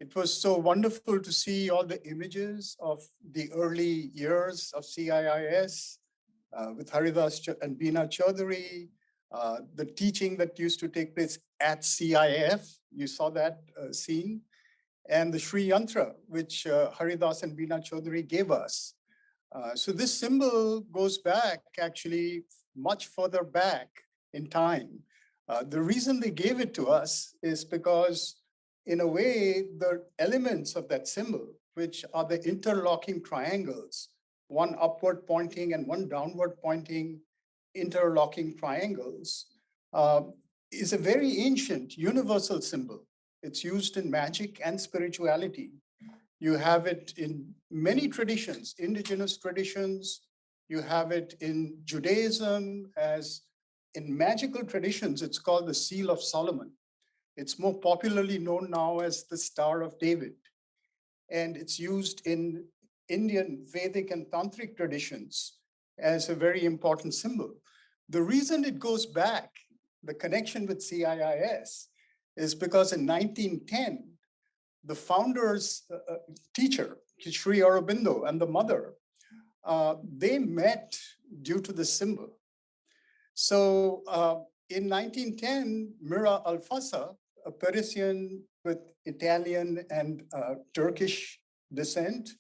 It was so wonderful to see all the images of the early years of CIIS with Haridas and Beena Chaudhary, the teaching that used to take place at CIF. You saw that scene. And the Sri Yantra, which Haridas and Beena Chaudhary gave us. So this symbol goes back actually much further back in time. The reason they gave it to us is because in a way, the elements of that symbol, which are the interlocking triangles, one upward pointing and one downward pointing interlocking triangles, is a very ancient universal symbol. It's used in magic and spirituality. You have it in many traditions, indigenous traditions. You have it in Judaism, as in magical traditions, it's called the Seal of Solomon. It's more popularly known now as the Star of David. And it's used in Indian Vedic and Tantric traditions as a very important symbol. The reason it goes back, the connection with CIIS, is because in 1910, the founder's teacher, Sri Aurobindo, and the mother, they met due to the symbol. So in 1910, Mira Alfasa, a Parisian with Italian and Turkish descent,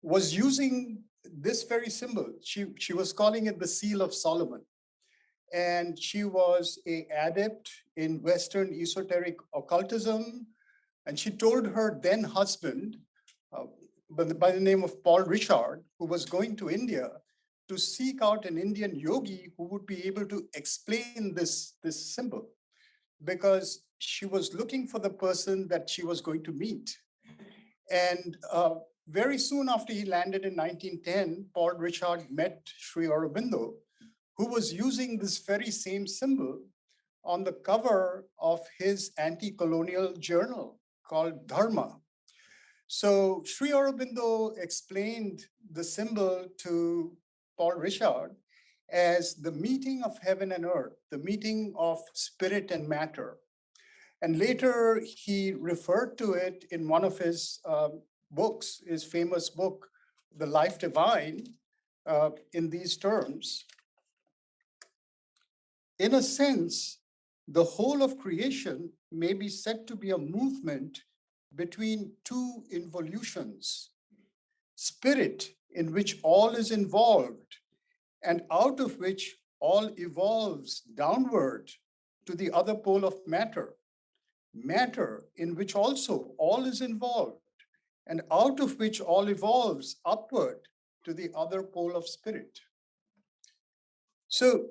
was using this very symbol. She was calling it the Seal of Solomon. And she was an adept in Western esoteric occultism. And she told her then husband, by the name of Paul Richard, who was going to India, to seek out an Indian yogi who would be able to explain this symbol, because she was looking for the person that she was going to meet. And very soon after he landed in 1910, Paul Richard met Sri Aurobindo, who was using this very same symbol on the cover of his anti-colonial journal called Dharma. So Sri Aurobindo explained the symbol to Paul Richard as the meeting of heaven and earth, the meeting of spirit and matter. And later he referred to it in one of his books, his famous book, The Life Divine, in these terms. In a sense, the whole of creation may be said to be a movement between two involutions: spirit, in which all is involved, and out of which all evolves downward to the other pole of matter; matter, in which also all is involved, and out of which all evolves upward to the other pole of spirit. So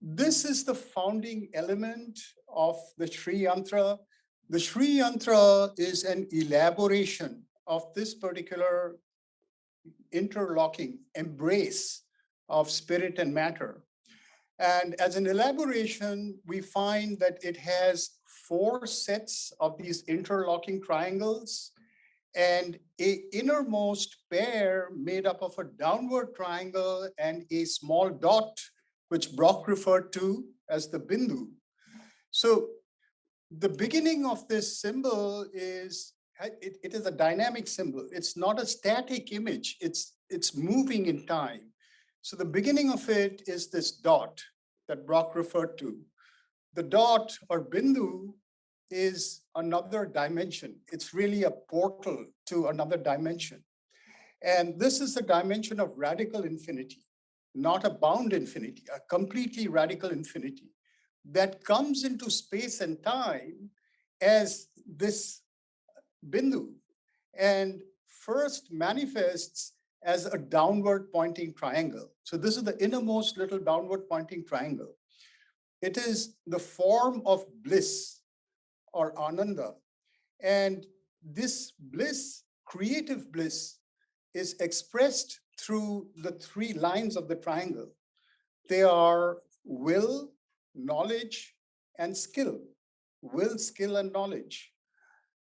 this is the founding element of the Sri Yantra. The Sri Yantra is an elaboration of this particular interlocking embrace of spirit and matter. And as an elaboration, we find that it has 4 sets of these interlocking triangles and an innermost pair made up of a downward triangle and a small dot, which Brock referred to as the Bindu. So the beginning of this symbol is, it is a dynamic symbol. It's not a static image. It's moving in time. So the beginning of it is this dot that Brock referred to. The dot or Bindu is another dimension. It's really a portal to another dimension. And this is the dimension of radical infinity, not a bound infinity, a completely radical infinity that comes into space and time as this Bindu and first manifests as a downward pointing triangle. So this is the innermost little downward pointing triangle. It is the form of bliss or ananda. And this bliss, creative bliss, is expressed through the 3 lines of the triangle. They are will, knowledge, and skill. Will, skill, and knowledge.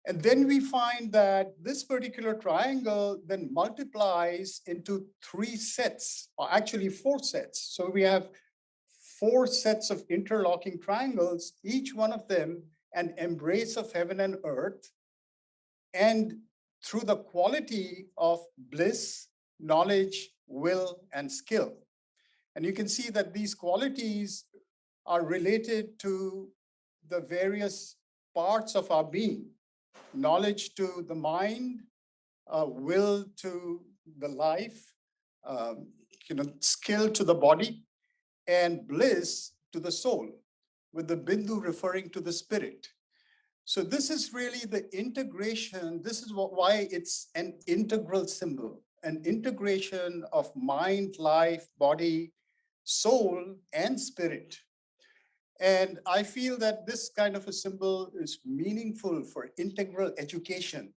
And then we find that this particular triangle then multiplies into 3 sets, or actually 4 sets. So we have 4 sets of interlocking triangles, each one of them an embrace of heaven and earth, and through the quality of bliss, knowledge, will, and skill. And you can see that these qualities are related to the various parts of our being. Knowledge to the mind, will to the life, skill to the body, and bliss to the soul, with the bindu referring to the spirit. So this is really the integration. This is why it's an integral symbol, an integration of mind, life, body, soul, and spirit. And I feel that this kind of a symbol is meaningful for integral education.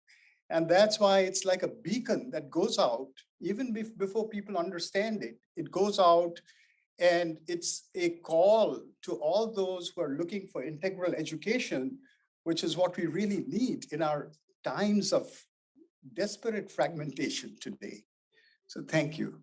And that's why it's like a beacon that goes out, even before people understand it. It goes out and it's a call to all those who are looking for integral education, which is what we really need in our times of desperate fragmentation today. So thank you.